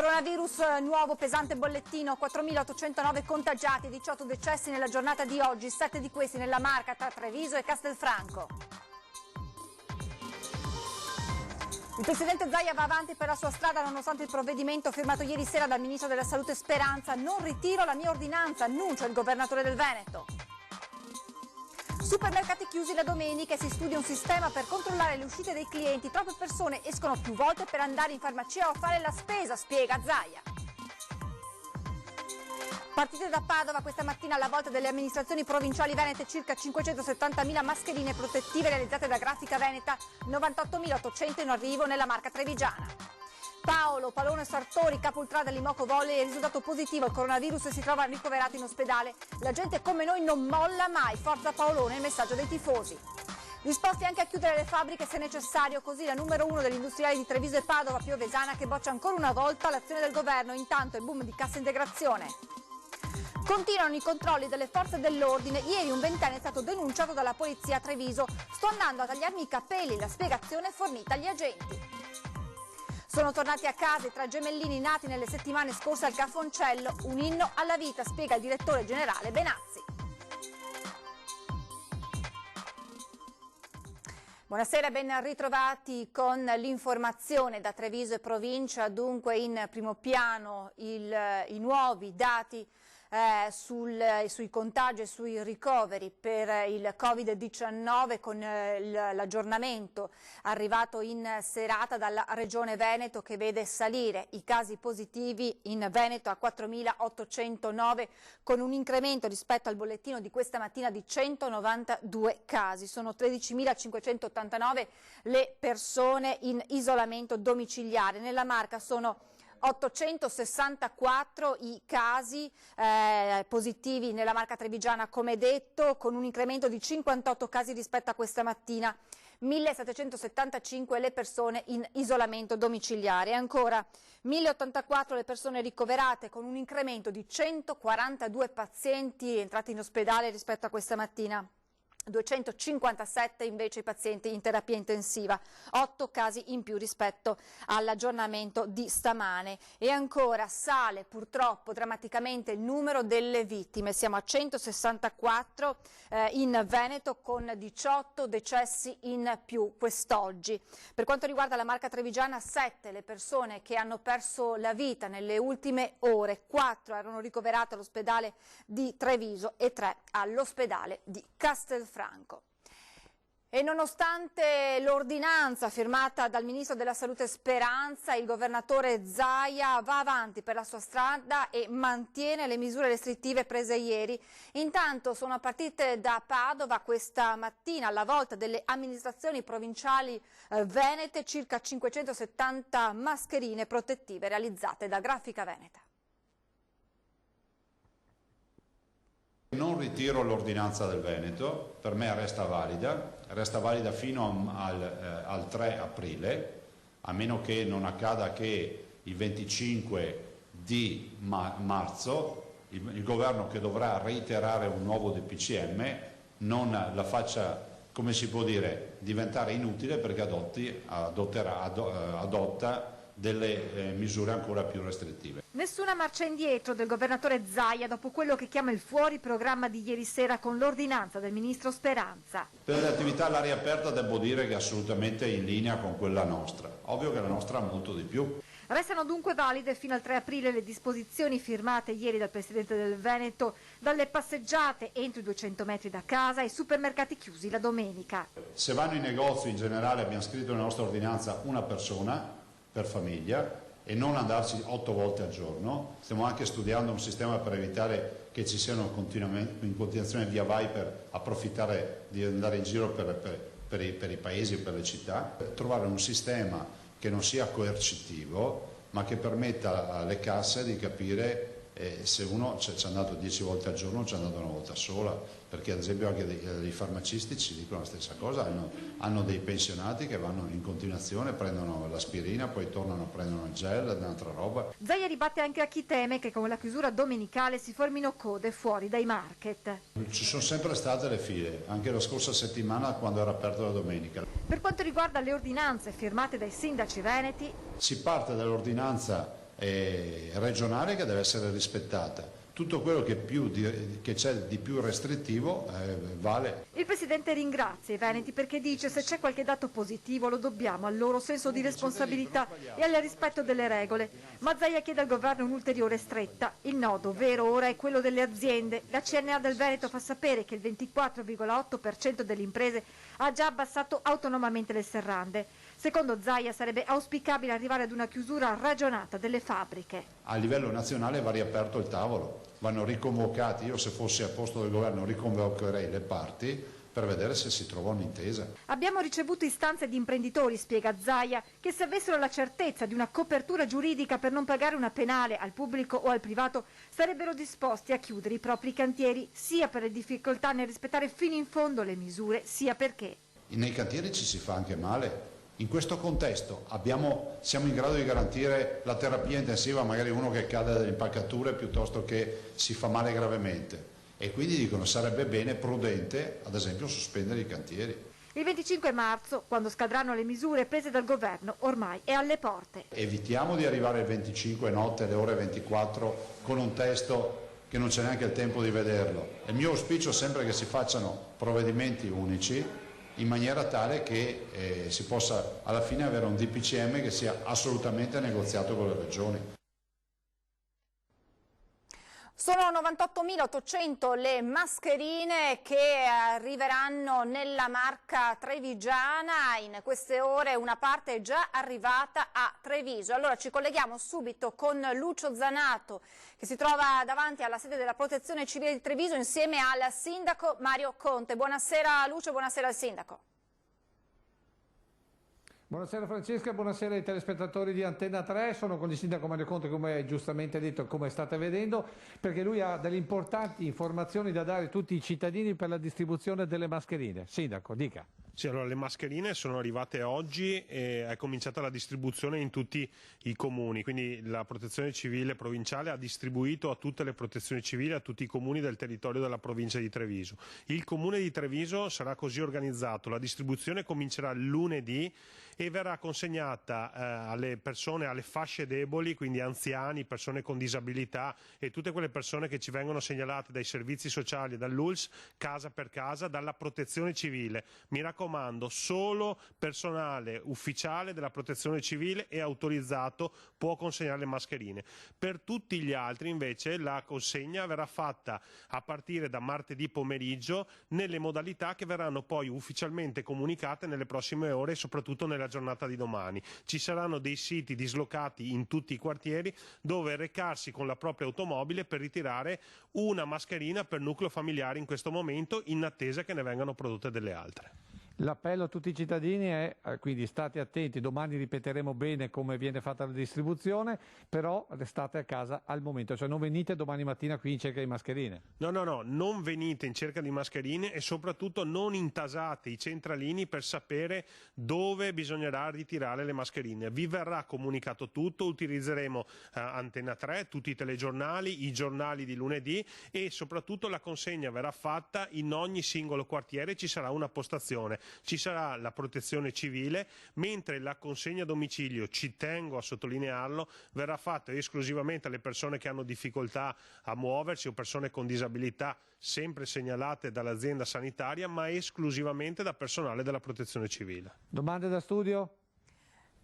Coronavirus, nuovo pesante bollettino, 4.809 contagiati, 18 decessi nella giornata di oggi, 7 di questi nella Marca tra Treviso e Castelfranco. Il presidente Zaia va avanti per la sua strada nonostante il provvedimento firmato ieri sera dal ministro della Salute Speranza. Non ritiro la mia ordinanza, annuncia il governatore del Veneto. Supermercati chiusi la domenica e si studia un sistema per controllare le uscite dei clienti. Troppe persone escono più volte per andare in farmacia o a fare la spesa, spiega Zaia. Partite da Padova questa mattina alla volta delle amministrazioni provinciali venete circa 570.000 mascherine protettive realizzate da Grafica Veneta, 98.800 in arrivo nella Marca trevigiana. Paolo Palone Sartori, capo ultra dell'Imoco Volley, è risultato positivo al coronavirus e si trova ricoverato in ospedale. La gente come noi non molla mai, forza Paolone, il messaggio dei tifosi. Disposti anche a chiudere le fabbriche se necessario, così la numero 1 degli industriali di Treviso e Padova, Piovesana, che boccia ancora una volta l'azione del governo, intanto il boom di cassa integrazione. Continuano i controlli delle forze dell'ordine, ieri un ventenne è stato denunciato dalla polizia a Treviso, sto andando a tagliarmi i capelli, la spiegazione fornita agli agenti. Sono tornati a casa i 3 gemellini nati nelle settimane scorse al Cafoncello, un inno alla vita, spiega il direttore generale Benazzi. Buonasera, ben ritrovati con l'informazione da Treviso e provincia, dunque in primo piano i nuovi dati sui contagi e sui ricoveri per il Covid-19 con l'aggiornamento arrivato in serata dalla Regione Veneto che vede salire i casi positivi in Veneto a 4.809 con un incremento rispetto al bollettino di questa mattina di 192 casi. Sono 13.589 le persone in isolamento domiciliare. Nella Marca sono 864 i casi positivi nella Marca trevigiana, come detto, con un incremento di 58 casi rispetto a questa mattina, 1775 le persone in isolamento domiciliare, ancora 1084 le persone ricoverate con un incremento di 142 pazienti entrati in ospedale rispetto a questa mattina. 257 invece i pazienti in terapia intensiva, 8 casi in più rispetto all'aggiornamento di stamane e ancora sale purtroppo drammaticamente il numero delle vittime, siamo a 164 in Veneto con 18 decessi in più quest'oggi. Per quanto riguarda la Marca trevigiana, 7 le persone che hanno perso la vita nelle ultime ore, 4 erano ricoverate all'ospedale di Treviso e 3 all'ospedale di Castelfranco. E nonostante l'ordinanza firmata dal ministro della Salute Speranza, il governatore Zaia va avanti per la sua strada e mantiene le misure restrittive prese ieri. Intanto sono partite da Padova questa mattina alla volta delle amministrazioni provinciali venete circa 570 mascherine protettive realizzate da Grafica Veneta. Non ritiro l'ordinanza del Veneto, per me resta valida fino al 3 aprile, a meno che non accada che il 25 di marzo il governo, che dovrà reiterare un nuovo DPCM, non la faccia, come si può dire, diventare inutile perché adotta delle misure ancora più restrittive. Nessuna marcia indietro del governatore Zaia dopo quello che chiama il fuori programma di ieri sera con l'ordinanza del ministro Speranza. Per le attività all'aria aperta devo dire che è assolutamente in linea con quella nostra. Ovvio che la nostra ha molto di più. Restano dunque valide fino al 3 aprile le disposizioni firmate ieri dal Presidente del Veneto, dalle passeggiate entro i 200 metri da casa ai supermercati chiusi la domenica. Se vanno in negozio, in generale abbiamo scritto nella nostra ordinanza una persona per famiglia e non andarci 8 volte al giorno. Stiamo anche studiando un sistema per evitare che ci siano in continuazione via vai per approfittare di andare in giro per i paesi o per le città, per trovare un sistema che non sia coercitivo ma che permetta alle casse di capire se uno ci è andato 10 volte al giorno o ci è andato una volta sola, perché ad esempio anche dei farmacisti ci dicono la stessa cosa, hanno dei pensionati che vanno in continuazione, prendono l'aspirina, poi tornano, prendono il gel, un'altra roba. Zaia ribatte anche a chi teme che con la chiusura domenicale si formino code fuori dai market. Ci sono sempre state le file, anche la scorsa settimana quando era aperto la domenica. Per quanto riguarda le ordinanze firmate dai sindaci veneti, si parte dall'ordinanza regionale che deve essere rispettata. Tutto quello che c'è di più restrittivo vale. Il Presidente ringrazia i veneti perché dice: se c'è qualche dato positivo lo dobbiamo al loro senso di responsabilità e al rispetto delle regole. Ma Zaia chiede al governo un'ulteriore stretta. Il nodo vero ora è quello delle aziende. La CNA del Veneto fa sapere che il 24,8% delle imprese ha già abbassato autonomamente le serrande. Secondo Zaia sarebbe auspicabile arrivare ad una chiusura ragionata delle fabbriche. A livello nazionale va riaperto il tavolo, vanno riconvocati. Io se fossi al posto del governo riconvocherei le parti per vedere se si trova un'intesa. Abbiamo ricevuto istanze di imprenditori, spiega Zaia, che se avessero la certezza di una copertura giuridica per non pagare una penale al pubblico o al privato sarebbero disposti a chiudere i propri cantieri, sia per le difficoltà nel rispettare fino in fondo le misure, sia perché nei cantieri ci si fa anche male. In questo contesto siamo in grado di garantire la terapia intensiva, magari uno che cade dalle impalcature piuttosto che si fa male gravemente, e quindi dicono sarebbe bene, prudente, ad esempio sospendere i cantieri. Il 25 marzo, quando scadranno le misure prese dal governo, ormai è alle porte. Evitiamo di arrivare il 25 notte alle ore 24 con un testo che non c'è neanche il tempo di vederlo. Il mio auspicio è sempre che si facciano provvedimenti unici, in maniera tale che si possa alla fine avere un DPCM che sia assolutamente negoziato con le regioni. Sono 98.800 le mascherine che arriveranno nella Marca trevigiana. In queste ore una parte è già arrivata a Treviso. Allora ci colleghiamo subito con Lucio Zanato, che si trova davanti alla sede della Protezione Civile di Treviso insieme al sindaco Mario Conte. Buonasera Lucio, buonasera al sindaco. Buonasera Francesca, buonasera ai telespettatori di Antenna 3, sono con il sindaco Mario Conte, come giustamente detto, come state vedendo, perché lui ha delle importanti informazioni da dare a tutti i cittadini per la distribuzione delle mascherine. Sindaco, dica. Sì, allora le mascherine sono arrivate oggi e è cominciata la distribuzione in tutti i comuni, quindi la Protezione Civile provinciale ha distribuito a tutte le protezioni civili, a tutti i comuni del territorio della provincia di Treviso. Il comune di Treviso sarà così organizzato, la distribuzione comincerà lunedì e verrà consegnata alle persone, alle fasce deboli, quindi anziani, persone con disabilità e tutte quelle persone che ci vengono segnalate dai servizi sociali, dall'ULSS, casa per casa, dalla Protezione Civile. Mi raccomando, solo personale ufficiale della Protezione Civile e autorizzato può consegnare le mascherine. Per tutti gli altri invece la consegna verrà fatta a partire da martedì pomeriggio nelle modalità che verranno poi ufficialmente comunicate nelle prossime ore e soprattutto nella giornata di domani. Ci saranno dei siti dislocati in tutti i quartieri dove recarsi con la propria automobile per ritirare una mascherina per nucleo familiare in questo momento, in attesa che ne vengano prodotte delle altre. L'appello a tutti i cittadini è, quindi state attenti, domani ripeteremo bene come viene fatta la distribuzione, però restate a casa al momento, cioè non venite domani mattina qui in cerca di mascherine. No, non venite in cerca di mascherine e soprattutto non intasate i centralini per sapere dove bisognerà ritirare le mascherine. Vi verrà comunicato tutto, utilizzeremo Antenna 3, tutti i telegiornali, i giornali di lunedì e soprattutto la consegna verrà fatta in ogni singolo quartiere, ci sarà una postazione. Ci sarà la protezione civile, mentre la consegna a domicilio, ci tengo a sottolinearlo, verrà fatta esclusivamente alle persone che hanno difficoltà a muoversi o persone con disabilità sempre segnalate dall'azienda sanitaria, ma esclusivamente da personale della protezione civile. Domande da studio?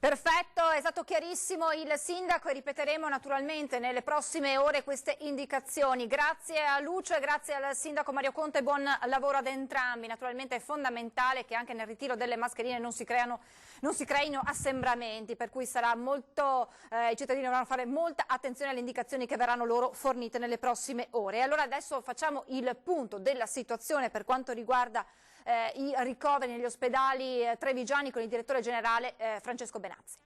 Perfetto, è stato chiarissimo il sindaco e ripeteremo naturalmente nelle prossime ore queste indicazioni. Grazie a Lucio e grazie al sindaco Mario Conte, buon lavoro ad entrambi. Naturalmente è fondamentale che anche nel ritiro delle mascherine non si creino assembramenti, per cui sarà i cittadini dovranno fare molta attenzione alle indicazioni che verranno loro fornite nelle prossime ore. E allora adesso facciamo il punto della situazione per quanto riguarda i ricoveri negli ospedali trevigiani con il direttore generale Francesco Benazzi.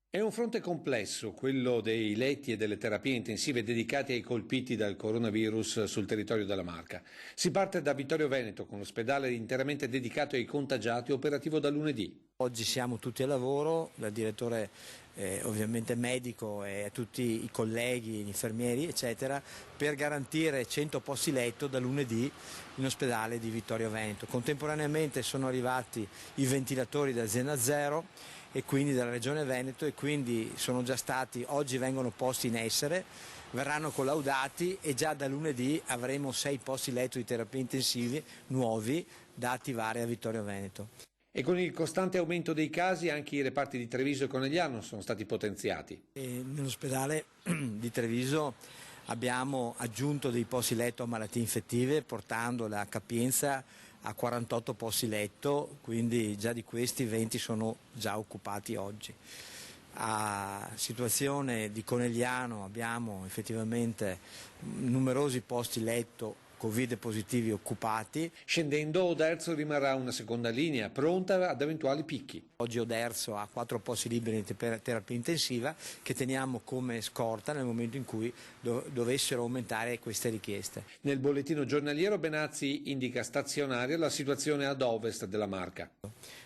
È un fronte complesso, quello dei letti e delle terapie intensive dedicate ai colpiti dal coronavirus sul territorio della Marca. Si parte da Vittorio Veneto con l'ospedale interamente dedicato ai contagiati, operativo da lunedì. Oggi siamo tutti al lavoro, il direttore ovviamente medico e tutti i colleghi, gli infermieri eccetera, per garantire 100 posti letto da lunedì in ospedale di Vittorio Veneto. Contemporaneamente sono arrivati i ventilatori d'azienda Zero e quindi dalla Regione Veneto, e quindi sono già stati, oggi vengono posti in essere, verranno collaudati e già da lunedì avremo 6 posti letto di terapia intensivi nuovi da attivare a Vittorio Veneto. E con il costante aumento dei casi anche i reparti di Treviso e Conegliano sono stati potenziati. Nell'ospedale di Treviso abbiamo aggiunto dei posti letto a malattie infettive, portando la capienza a 48 posti letto, quindi già di questi 20 sono già occupati oggi. A situazione di Conegliano abbiamo effettivamente numerosi posti letto Covid positivi occupati. Scendendo, Oderzo rimarrà una seconda linea pronta ad eventuali picchi. Oggi Oderzo ha 4 posti liberi di terapia intensiva che teniamo come scorta nel momento in cui dovessero aumentare queste richieste. Nel bollettino giornaliero Benazzi indica stazionaria la situazione ad ovest della Marca.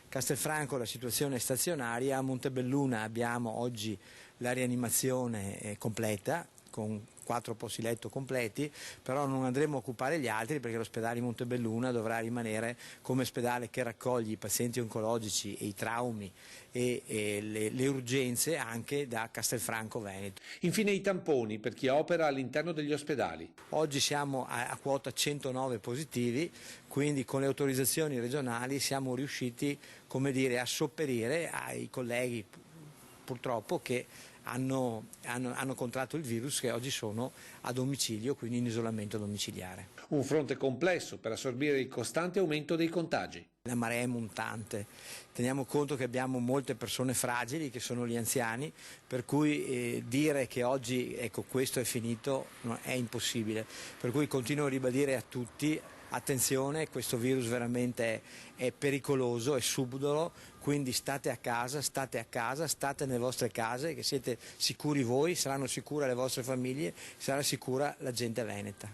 Castelfranco la situazione è stazionaria, a Montebelluna abbiamo oggi la rianimazione completa con 4 posti letto completi, però non andremo a occupare gli altri perché l'ospedale di Montebelluna dovrà rimanere come ospedale che raccoglie i pazienti oncologici e i traumi e le urgenze anche da Castelfranco Veneto. Infine i tamponi per chi opera all'interno degli ospedali. Oggi siamo a quota 109 positivi, quindi con le autorizzazioni regionali siamo riusciti, come dire, a sopperire ai colleghi purtroppo che hanno contratto il virus, che oggi sono a domicilio, quindi in isolamento domiciliare. Un fronte complesso per assorbire il costante aumento dei contagi. La marea è montante, teniamo conto che abbiamo molte persone fragili che sono gli anziani, per cui dire che oggi questo è finito è impossibile, per cui continuo a ribadire a tutti: attenzione, questo virus veramente è pericoloso, è subdolo, quindi state a casa, state nelle vostre case, che siete sicuri voi, saranno sicure le vostre famiglie, sarà sicura la gente veneta.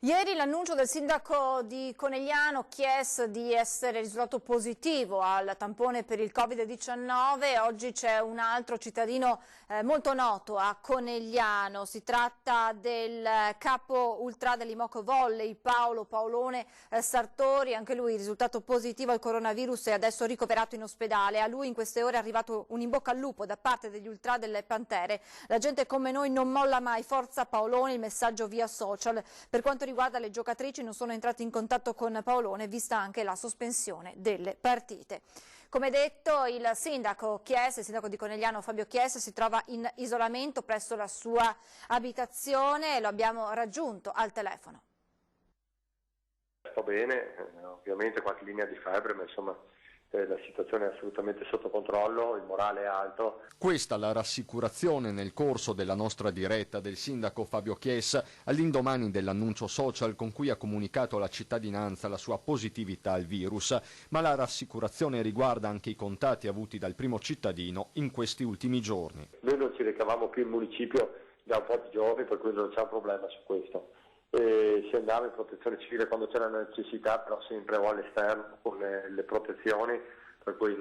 Ieri l'annuncio del sindaco di Conegliano Chies di essere risultato positivo al tampone per il Covid-19. Oggi c'è un altro cittadino molto noto a Conegliano, si tratta del capo ultra dell'Imoco Volley, Paolone Sartori, anche lui risultato positivo al coronavirus e adesso ricoverato in ospedale. A lui in queste ore è arrivato un in bocca al lupo da parte degli ultra delle Pantere. La gente come noi non molla mai, forza Paolone, il messaggio via social. Per quanto riguarda le giocatrici, non sono entrate in contatto con Paolone, vista anche la sospensione delle partite. Come detto, il sindaco Chies, il sindaco di Conegliano Fabio Chies, si trova in isolamento presso la sua abitazione e lo abbiamo raggiunto al telefono. Sto bene, ovviamente qualche linea di febbre, ma insomma la situazione è assolutamente sotto controllo, il morale è alto. Questa la rassicurazione nel corso della nostra diretta del sindaco Fabio Chies all'indomani dell'annuncio social con cui ha comunicato alla cittadinanza la sua positività al virus, ma la rassicurazione riguarda anche i contatti avuti dal primo cittadino in questi ultimi giorni. Noi non ci recavamo più in municipio da un po' di giorni, per cui non c'è un problema su questo. Si andava in protezione civile quando c'era la necessità, però sempre o all'esterno con le protezioni, per cui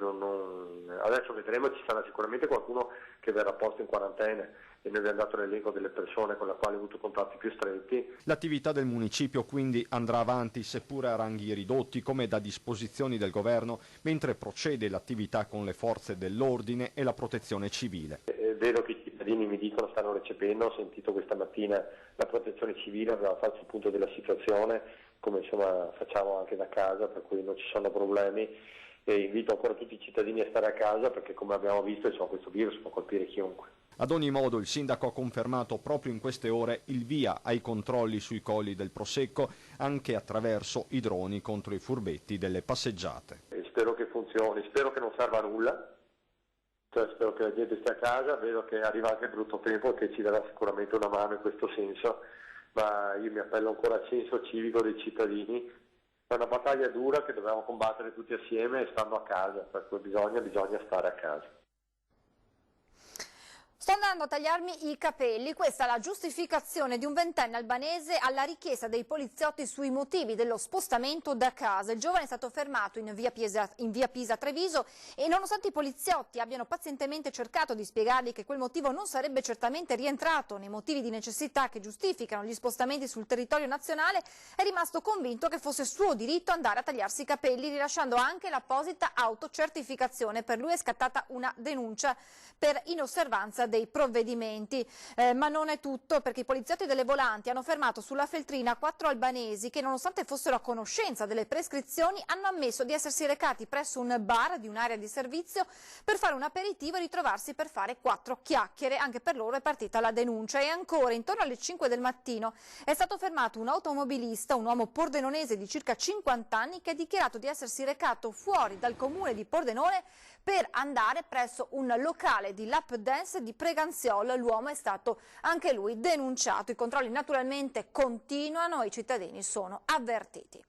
adesso vedremo, ci sarà sicuramente qualcuno che verrà posto in quarantena e noi abbiamo dato l'elenco delle persone con le quali ha avuto contatti più stretti. L'attività del municipio quindi andrà avanti seppure a ranghi ridotti come da disposizioni del governo, mentre procede l'attività con le forze dell'ordine e la protezione civile. Vedo che i cittadini mi dicono stanno recependo, ho sentito questa mattina la protezione civile, abbiamo fatto il punto della situazione, come insomma facciamo anche da casa, per cui non ci sono problemi e invito ancora tutti i cittadini a stare a casa perché come abbiamo visto insomma, questo virus può colpire chiunque. Ad ogni modo il sindaco ha confermato proprio in queste ore il via ai controlli sui colli del Prosecco anche attraverso i droni contro i furbetti delle passeggiate. Spero che funzioni, spero che non serva a nulla. Spero che la gente stia a casa, vedo che arriva anche il brutto tempo che ci darà sicuramente una mano in questo senso, ma io mi appello ancora al senso civico dei cittadini. È una battaglia dura che dobbiamo combattere tutti assieme e stando a casa, per cui bisogna stare a casa. Sto andando Iniziando a tagliarmi i capelli, questa è la giustificazione di un ventenne albanese alla richiesta dei poliziotti sui motivi dello spostamento da casa. Il giovane è stato fermato in via Pisa a Treviso e nonostante i poliziotti abbiano pazientemente cercato di spiegargli che quel motivo non sarebbe certamente rientrato nei motivi di necessità che giustificano gli spostamenti sul territorio nazionale, è rimasto convinto che fosse suo diritto andare a tagliarsi i capelli, rilasciando anche l'apposita autocertificazione. Per lui è scattata una denuncia per inosservanza dei provvedimenti, ma non è tutto, perché i poliziotti delle volanti hanno fermato sulla Feltrina 4 albanesi che, nonostante fossero a conoscenza delle prescrizioni, hanno ammesso di essersi recati presso un bar di un'area di servizio per fare un aperitivo e ritrovarsi per fare 4 chiacchiere. Anche per loro è partita la denuncia. E ancora, intorno alle 5 del mattino è stato fermato un automobilista, un uomo pordenonese di circa 50 anni, che ha dichiarato di essersi recato fuori dal comune di Pordenone per andare presso un locale di lap dance di Preganziol. L'uomo è stato anche lui denunciato. I controlli naturalmente continuano e i cittadini sono avvertiti.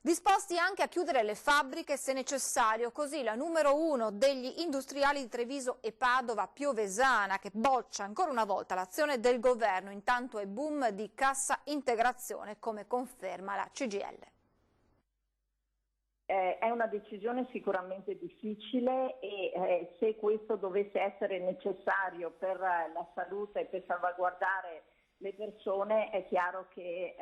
Disposti anche a chiudere le fabbriche se necessario, così la numero 1 degli industriali di Treviso e Padova, Piovesana, che boccia ancora una volta l'azione del governo. Intanto è boom di cassa integrazione, come conferma la CGIL. È una decisione sicuramente difficile e se questo dovesse essere necessario per la salute e per salvaguardare le persone, è chiaro che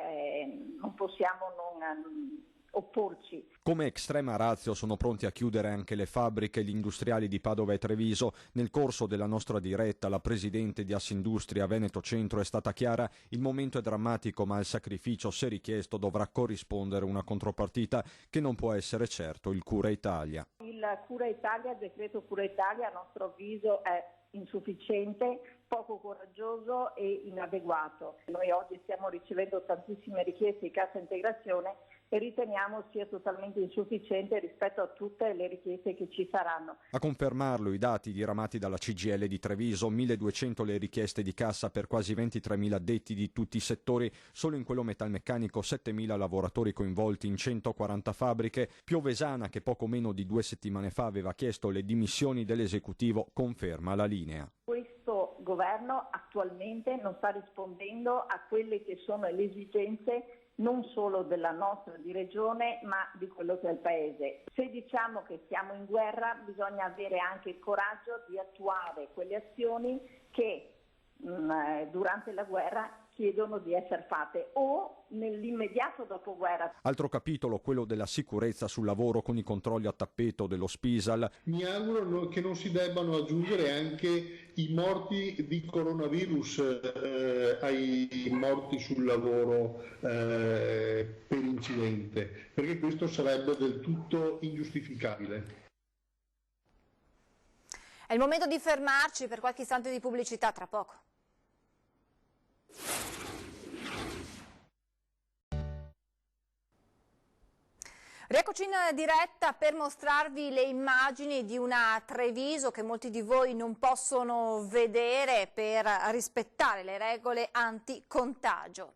non possiamo non opporci. Come estrema ratio sono pronti a chiudere anche le fabbriche e gli industriali di Padova e Treviso. Nel corso della nostra diretta la presidente di Assindustria Veneto Centro è stata chiara: il momento è drammatico, ma al sacrificio, se richiesto, dovrà corrispondere una contropartita che non può essere certo il Cura Italia. Il Cura Italia, il decreto Cura Italia, a nostro avviso è insufficiente, poco coraggioso e inadeguato. Noi oggi stiamo ricevendo tantissime richieste di cassa integrazione e riteniamo sia totalmente insufficiente rispetto a tutte le richieste che ci saranno. A confermarlo i dati diramati dalla CGIL di Treviso: 1.200 le richieste di cassa per quasi 23.000 addetti di tutti i settori. Solo in quello metalmeccanico 7.000 lavoratori coinvolti in 140 fabbriche. Piovesana, che poco meno di 2 settimane fa aveva chiesto le dimissioni dell'esecutivo, conferma la linea. Questo governo attualmente non sta rispondendo a quelle che sono le esigenze non solo della nostra di regione, ma di quello che è il paese. Se diciamo che siamo in guerra, bisogna avere anche il coraggio di attuare quelle azioni che durante la guerra chiedono di essere fatte o nell'immediato dopoguerra. Altro capitolo, quello della sicurezza sul lavoro, con i controlli a tappeto dello Spisal. Mi auguro che non si debbano aggiungere anche i morti di coronavirus ai morti sul lavoro per incidente, perché questo sarebbe del tutto ingiustificabile. È il momento di fermarci per qualche istante di pubblicità, tra poco. Rieccoci in diretta per mostrarvi le immagini di una Treviso che molti di voi non possono vedere per rispettare le regole anti-contagio.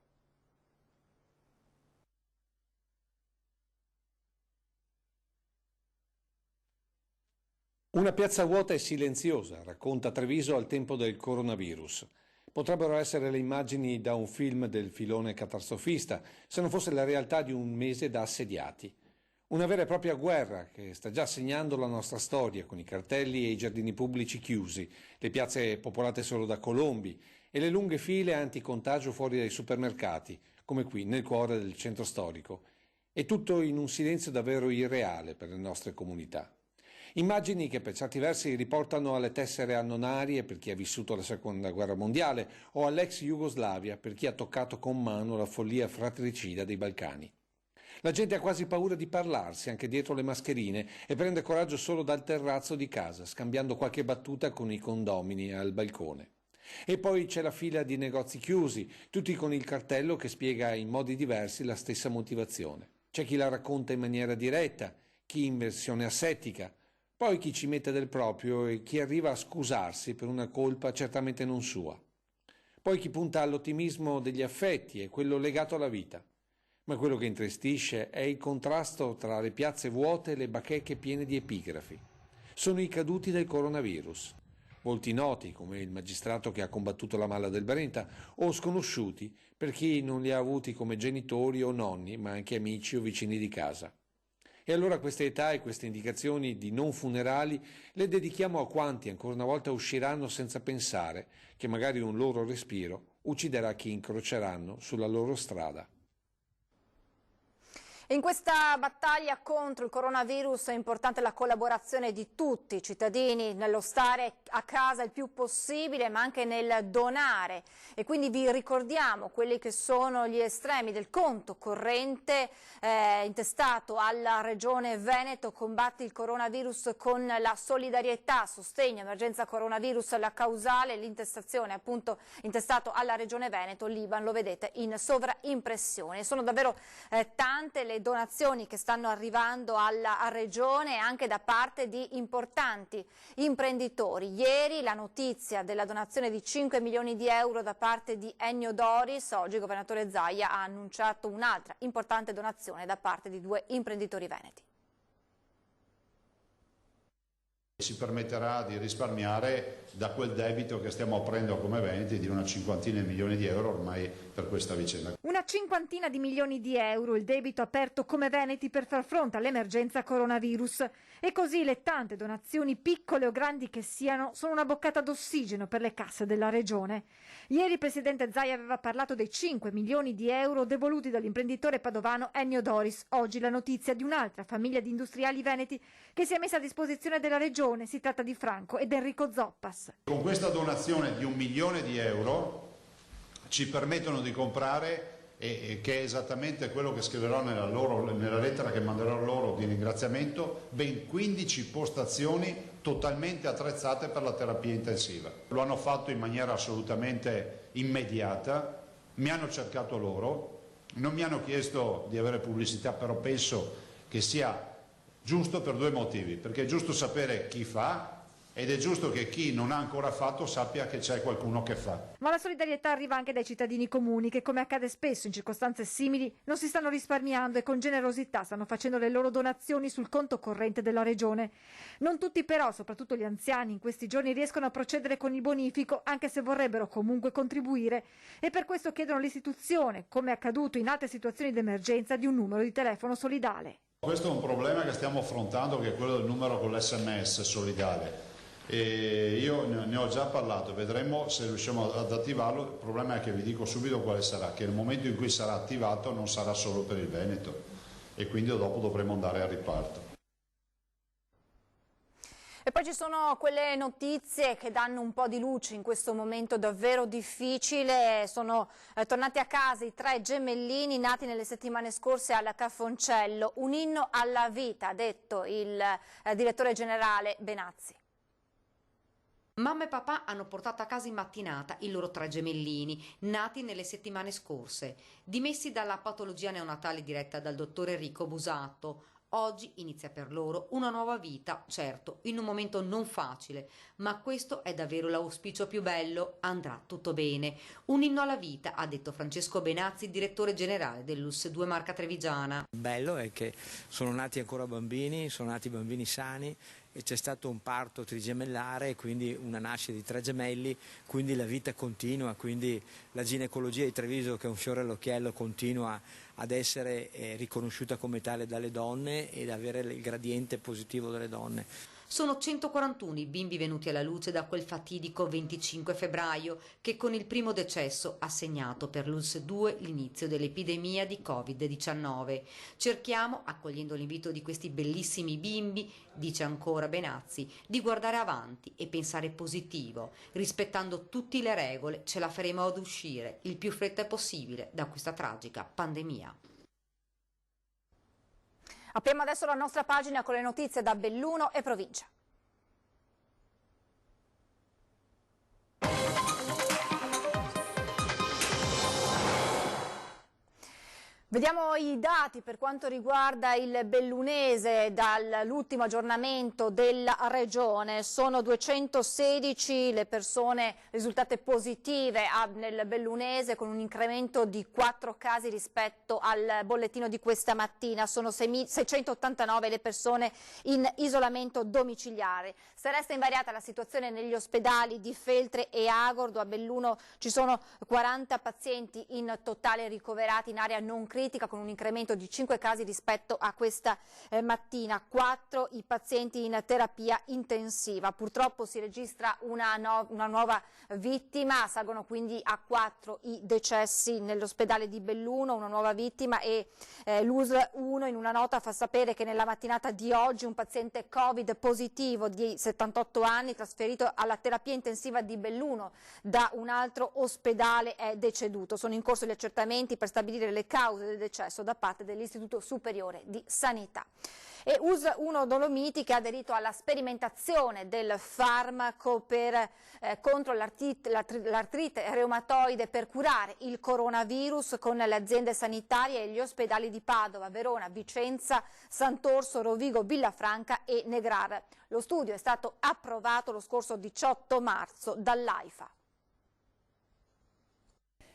Una piazza vuota e silenziosa, racconta Treviso al tempo del coronavirus. Potrebbero essere le immagini da un film del filone catastrofista, se non fosse la realtà di un mese da assediati. Una vera e propria guerra che sta già segnando la nostra storia, con i cartelli e i giardini pubblici chiusi, le piazze popolate solo da colombi e le lunghe file anticontagio fuori dai supermercati, come qui nel cuore del centro storico. E tutto in un silenzio davvero irreale per le nostre comunità. Immagini che per certi versi riportano alle tessere annonarie per chi ha vissuto la Seconda Guerra Mondiale o all'ex Jugoslavia per chi ha toccato con mano la follia fratricida dei Balcani. La gente ha quasi paura di parlarsi anche dietro le mascherine e prende coraggio solo dal terrazzo di casa, scambiando qualche battuta con i condomini al balcone. E poi c'è la fila di negozi chiusi, tutti con il cartello che spiega in modi diversi la stessa motivazione. C'è chi la racconta in maniera diretta, chi in versione asettica, poi chi ci mette del proprio e chi arriva a scusarsi per una colpa certamente non sua. Poi chi punta all'ottimismo degli affetti e quello legato alla vita. Ma quello che intristisce è il contrasto tra le piazze vuote e le bacheche piene di epigrafi. Sono i caduti del coronavirus. volti noti come il magistrato che ha combattuto la mala del Brenta, o sconosciuti per chi non li ha avuti come genitori o nonni, ma anche amici o vicini di casa. E allora queste età e queste indicazioni di non funerali le dedichiamo a quanti ancora una volta usciranno senza pensare che magari un loro respiro ucciderà chi incroceranno sulla loro strada. In questa battaglia contro il coronavirus è importante la collaborazione di tutti i cittadini nello stare a casa il più possibile, ma anche nel donare. E quindi vi ricordiamo quelli che sono gli estremi del conto corrente intestato alla Regione Veneto. Combatti il coronavirus con la solidarietà, sostegno, emergenza coronavirus, la causale, l'intestazione appunto intestato alla Regione Veneto, l'IBAN lo vedete in sovraimpressione. Sono davvero tante le donazioni che stanno arrivando alla Regione anche da parte di importanti imprenditori. Ieri la notizia della donazione di 5 milioni di euro da parte di Ennio Doris, oggi il governatore Zaia ha annunciato un'altra importante donazione da parte di 2 imprenditori veneti. Ci permetterà di risparmiare da quel debito che stiamo aprendo come Veneti di una 50 di milioni di euro ormai per questa vicenda. Una 50 di milioni di euro il debito aperto come Veneti per far fronte all'emergenza coronavirus. E così le tante donazioni, piccole o grandi che siano, sono una boccata d'ossigeno per le casse della Regione. Ieri il presidente Zaia aveva parlato dei 5 milioni di euro devoluti dall'imprenditore padovano Ennio Doris. Oggi la notizia di un'altra famiglia di industriali veneti che si è messa a disposizione della Regione. Si tratta di Franco ed Enrico Zoppas. Con questa donazione di 1 milione di euro ci permettono di comprare, che è esattamente quello che scriverò nella lettera che manderò loro di ringraziamento, ben 15 postazioni totalmente attrezzate per la terapia intensiva. Lo hanno fatto in maniera assolutamente immediata, mi hanno cercato loro, non mi hanno chiesto di avere pubblicità, però penso che sia giusto per 2 motivi, perché è giusto sapere chi fa ed è giusto che chi non ha ancora fatto sappia che c'è qualcuno che fa. Ma la solidarietà arriva anche dai cittadini comuni che, come accade spesso in circostanze simili, non si stanno risparmiando e con generosità stanno facendo le loro donazioni sul conto corrente della Regione. Non tutti però, soprattutto gli anziani, in questi giorni riescono a procedere con il bonifico, anche se vorrebbero comunque contribuire, e per questo chiedono l'istituzione, come è accaduto in altre situazioni d'emergenza, di un numero di telefono solidale. Questo è un problema che stiamo affrontando, che è quello del numero con l'SMS solidale. E io ne ho già parlato, vedremo se riusciamo ad attivarlo. Il problema è che vi dico subito quale sarà, che nel momento in cui sarà attivato non sarà solo per il Veneto e quindi dopo dovremo andare a riparto. E poi ci sono quelle notizie che danno un po' di luce in questo momento davvero difficile. Sono tornati a casa i 3 gemellini nati nelle settimane scorse alla Cafoncello. Un inno alla vita, ha detto il direttore generale Benazzi. Mamma e papà hanno portato a casa in mattinata i loro 3 gemellini, nati nelle settimane scorse, dimessi dalla patologia neonatale diretta dal dottor Enrico Busato. Oggi inizia per loro una nuova vita, certo, in un momento non facile, ma questo è davvero l'auspicio più bello, andrà tutto bene. Un inno alla vita, ha detto Francesco Benazzi, direttore generale dell'US 2 Marca Trevigiana. Il bello è che sono nati ancora bambini, sono nati bambini sani, e c'è stato un parto trigemellare, quindi una nascita di 3 gemelli, quindi la vita continua, quindi la ginecologia di Treviso, che è un fiore all'occhiello, continua ad essere riconosciuta come tale dalle donne ed avere il gradiente positivo delle donne. Sono 141 i bimbi venuti alla luce da quel fatidico 25 febbraio che con il primo decesso ha segnato per l'ULSS 2 l'inizio dell'epidemia di Covid-19. Cerchiamo, accogliendo l'invito di questi bellissimi bimbi, dice ancora Benazzi, di guardare avanti e pensare positivo. Rispettando tutte le regole ce la faremo ad uscire il più fretta possibile da questa tragica pandemia. Apriamo adesso la nostra pagina con le notizie da Belluno e provincia. Vediamo i dati per quanto riguarda il bellunese dall'ultimo aggiornamento della regione. Sono 216 le persone risultate positive nel bellunese, con un incremento di 4 casi rispetto al bollettino di questa mattina. Sono 689 le persone in isolamento domiciliare. Se resta invariata la situazione negli ospedali di Feltre e Agordo, a Belluno ci sono 40 pazienti in totale ricoverati in area non critica, con un incremento di 5 casi rispetto a questa mattina. 4 i pazienti in terapia intensiva. Purtroppo si registra una nuova vittima, salgono quindi a 4 i decessi nell'ospedale di Belluno, una nuova vittima, e l'USL 1 in una nota fa sapere che nella mattinata di oggi un paziente Covid positivo di 78 anni, trasferito alla terapia intensiva di Belluno da un altro ospedale, è deceduto. Sono in corso gli accertamenti per stabilire le cause del decesso da parte dell'Istituto Superiore di Sanità. E USL 1 Dolomiti, che ha aderito alla sperimentazione del farmaco contro l'artrite reumatoide per curare il coronavirus con le aziende sanitarie e gli ospedali di Padova, Verona, Vicenza, Sant'Orso, Rovigo, Villafranca e Negrar. Lo studio è stato approvato lo scorso 18 marzo dall'AIFA.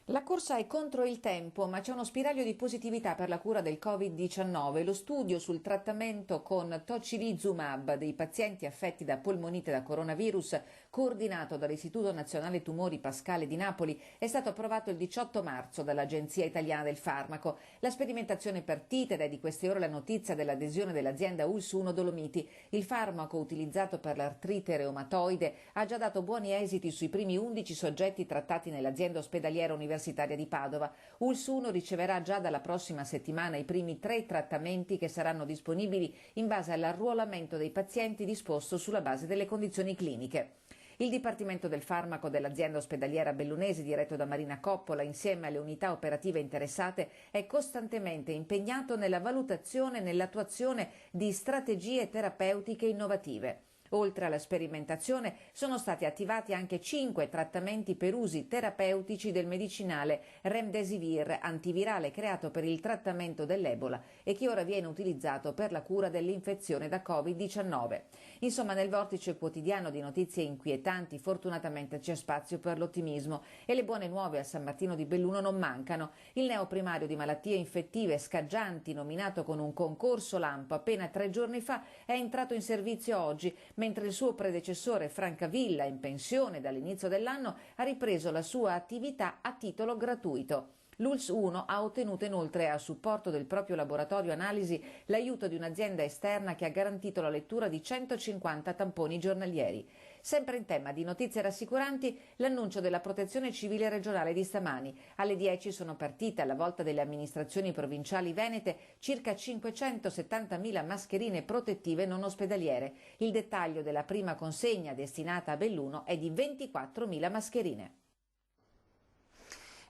La corsa è contro il tempo, ma c'è uno spiraglio di positività per la cura del Covid-19. Lo studio sul trattamento con tocilizumab dei pazienti affetti da polmonite da coronavirus, coordinato dall'Istituto Nazionale Tumori Pascale di Napoli, è stato approvato il 18 marzo dall'Agenzia Italiana del Farmaco. La sperimentazione è partita ed è di queste ore la notizia dell'adesione dell'azienda ULS 1 Dolomiti. Il farmaco utilizzato per l'artrite reumatoide ha già dato buoni esiti sui primi 11 soggetti trattati nell'azienda ospedaliera universitaria di Padova. ULS 1 riceverà già dalla prossima settimana i primi 3 trattamenti che saranno disponibili in base all'arruolamento dei pazienti disposto sulla base delle condizioni cliniche. Il Dipartimento del Farmaco dell'azienda ospedaliera bellunese, diretto da Marina Coppola, insieme alle unità operative interessate, è costantemente impegnato nella valutazione e nell'attuazione di strategie terapeutiche innovative. Oltre alla sperimentazione sono stati attivati anche 5 trattamenti per usi terapeutici del medicinale Remdesivir, antivirale creato per il trattamento dell'Ebola e che ora viene utilizzato per la cura dell'infezione da Covid-19. Insomma, nel vortice quotidiano di notizie inquietanti fortunatamente c'è spazio per l'ottimismo e le buone nuove a San Martino di Belluno non mancano. Il neoprimario di malattie infettive scaggianti, nominato con un concorso lampo appena 3 giorni fa, è entrato in servizio oggi, mentre il suo predecessore Francavilla, in pensione dall'inizio dell'anno, ha ripreso la sua attività a titolo gratuito. L'ULS 1 ha ottenuto inoltre, a supporto del proprio laboratorio analisi, l'aiuto di un'azienda esterna che ha garantito la lettura di 150 tamponi giornalieri. Sempre in tema di notizie rassicuranti, l'annuncio della Protezione Civile regionale di stamani. Alle 10 sono partite, alla volta delle amministrazioni provinciali venete, circa 570.000 mascherine protettive non ospedaliere. Il dettaglio della prima consegna destinata a Belluno è di 24.000 mascherine.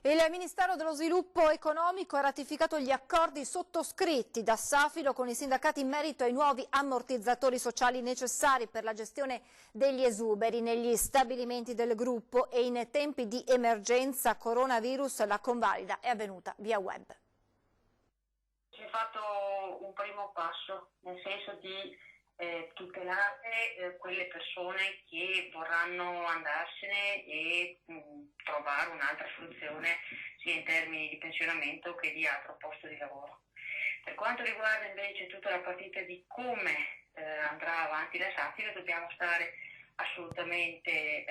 Il Ministero dello Sviluppo Economico ha ratificato gli accordi sottoscritti da Safilo con i sindacati in merito ai nuovi ammortizzatori sociali necessari per la gestione degli esuberi negli stabilimenti del gruppo, e in tempi di emergenza coronavirus la convalida è avvenuta via web. Si è fatto un primo passo, nel senso di tutelare quelle persone che vorranno andarsene e trovare un'altra soluzione sia in termini di pensionamento che di altro posto di lavoro. Per quanto riguarda invece tutta la partita di come andrà avanti la Safilo, dobbiamo stare assolutamente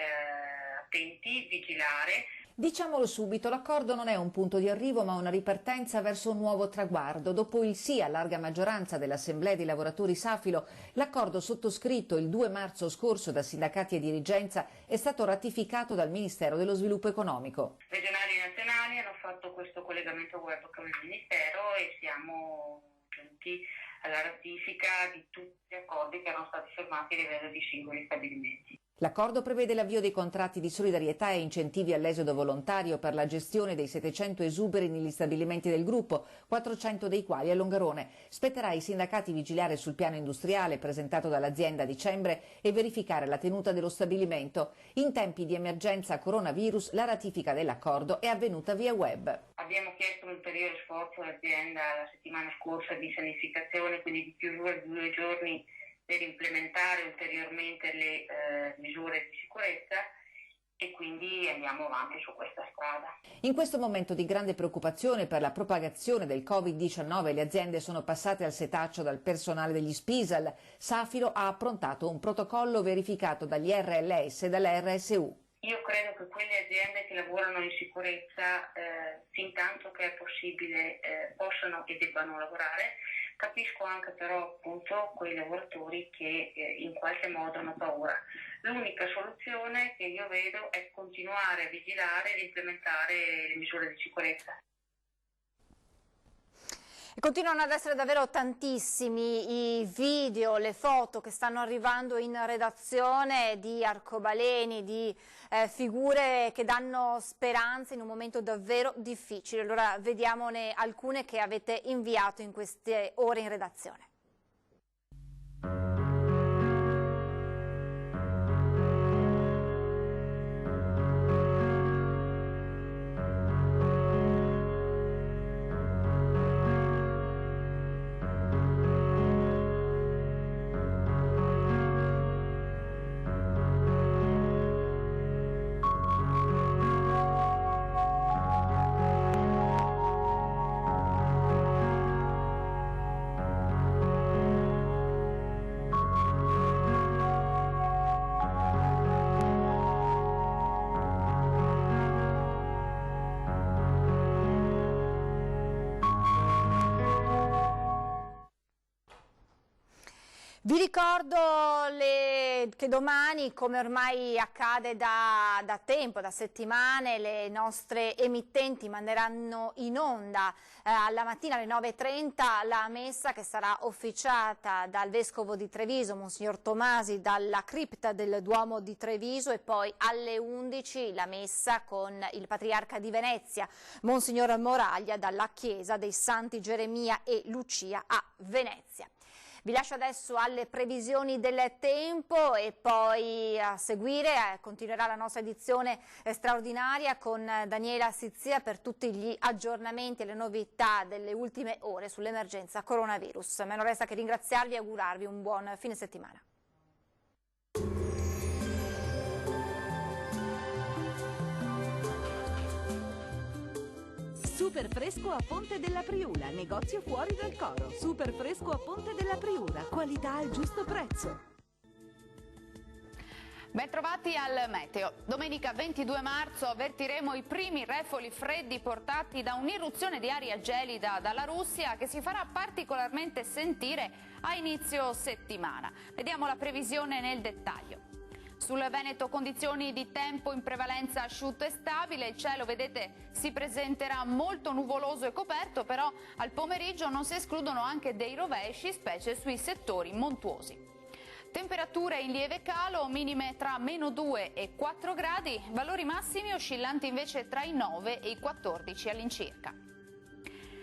attenti, vigilare. Diciamolo subito, l'accordo non è un punto di arrivo ma una ripartenza verso un nuovo traguardo. Dopo il sì a larga maggioranza dell'Assemblea dei lavoratori Safilo, l'accordo sottoscritto il 2 marzo scorso da sindacati e dirigenza è stato ratificato dal Ministero dello Sviluppo Economico. Regionali e nazionali hanno fatto questo collegamento web con il Ministero e siamo giunti alla ratifica di tutti gli accordi che erano stati firmati a livello di singoli stabilimenti. L'accordo prevede l'avvio dei contratti di solidarietà e incentivi all'esodo volontario per la gestione dei 700 esuberi negli stabilimenti del gruppo, 400 dei quali a Longarone. Spetterà ai sindacati vigilare sul piano industriale presentato dall'azienda a dicembre e verificare la tenuta dello stabilimento. In tempi di emergenza coronavirus la ratifica dell'accordo è avvenuta via web. Abbiamo chiesto un ulteriore sforzo all'azienda la settimana scorsa di sanificazione, quindi di più di 2 giorni per implementare ulteriormente le misure di sicurezza, e quindi andiamo avanti su questa strada. In questo momento di grande preoccupazione per la propagazione del Covid-19 le aziende sono passate al setaccio dal personale degli Spisal. Safilo ha approntato un protocollo verificato dagli RLS e dalla RSU. Io credo che quelle aziende che lavorano in sicurezza, fin tanto che è possibile, possano e debbano lavorare. Capisco anche però appunto quei lavoratori che in qualche modo hanno paura. L'unica soluzione che io vedo è continuare a vigilare ed implementare le misure di sicurezza. E continuano ad essere davvero tantissimi i video, le foto che stanno arrivando in redazione di arcobaleni, di figure che danno speranza in un momento davvero difficile. Allora vediamone alcune che avete inviato in queste ore in redazione. Vi ricordo che domani, come ormai accade da tempo, da settimane, le nostre emittenti manderanno in onda alla mattina alle 9:30 la messa che sarà officiata dal Vescovo di Treviso, Monsignor Tomasi, dalla cripta del Duomo di Treviso, e poi alle 11 la messa con il Patriarca di Venezia, Monsignor Moraglia, dalla Chiesa dei Santi Geremia e Lucia a Venezia. Vi lascio adesso alle previsioni del tempo e poi a seguire continuerà la nostra edizione straordinaria con Daniela Sizia per tutti gli aggiornamenti e le novità delle ultime ore sull'emergenza coronavirus. A me non resta che ringraziarvi e augurarvi un buon fine settimana. Super fresco a Ponte della Priula, negozio fuori dal coro. Super fresco a Ponte della Priula, qualità al giusto prezzo. Bentrovati al meteo. Domenica 22 marzo avvertiremo i primi refoli freddi portati da un'irruzione di aria gelida dalla Russia che si farà particolarmente sentire a inizio settimana. Vediamo la previsione nel dettaglio. Sul Veneto condizioni di tempo in prevalenza asciutto e stabile, il cielo vedete si presenterà molto nuvoloso e coperto, però al pomeriggio non si escludono anche dei rovesci, specie sui settori montuosi. Temperature in lieve calo, minime tra -2 e 4 gradi, valori massimi oscillanti invece tra i 9 e i 14 all'incirca.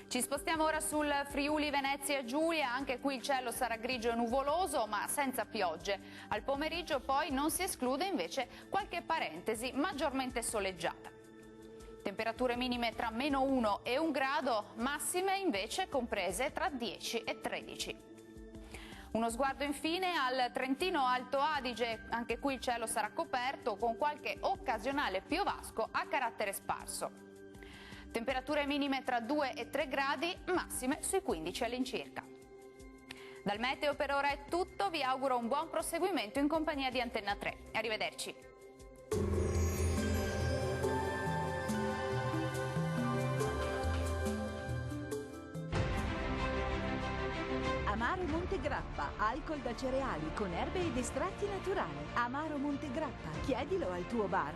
Ci spostiamo ora sul Friuli Venezia Giulia, anche qui il cielo sarà grigio e nuvoloso ma senza piogge. Al pomeriggio poi non si esclude invece qualche parentesi maggiormente soleggiata. Temperature minime tra -1 e 1 grado, massime invece comprese tra 10 e 13. Uno sguardo infine al Trentino Alto Adige, anche qui il cielo sarà coperto con qualche occasionale piovasco a carattere sparso. Temperature minime tra 2 e 3 gradi, massime sui 15 all'incirca. Dal meteo per ora è tutto, vi auguro un buon proseguimento in compagnia di Antenna 3. Arrivederci. Amaro Montegrappa, alcol da cereali con erbe ed estratti naturali. Amaro Montegrappa, chiedilo al tuo bar.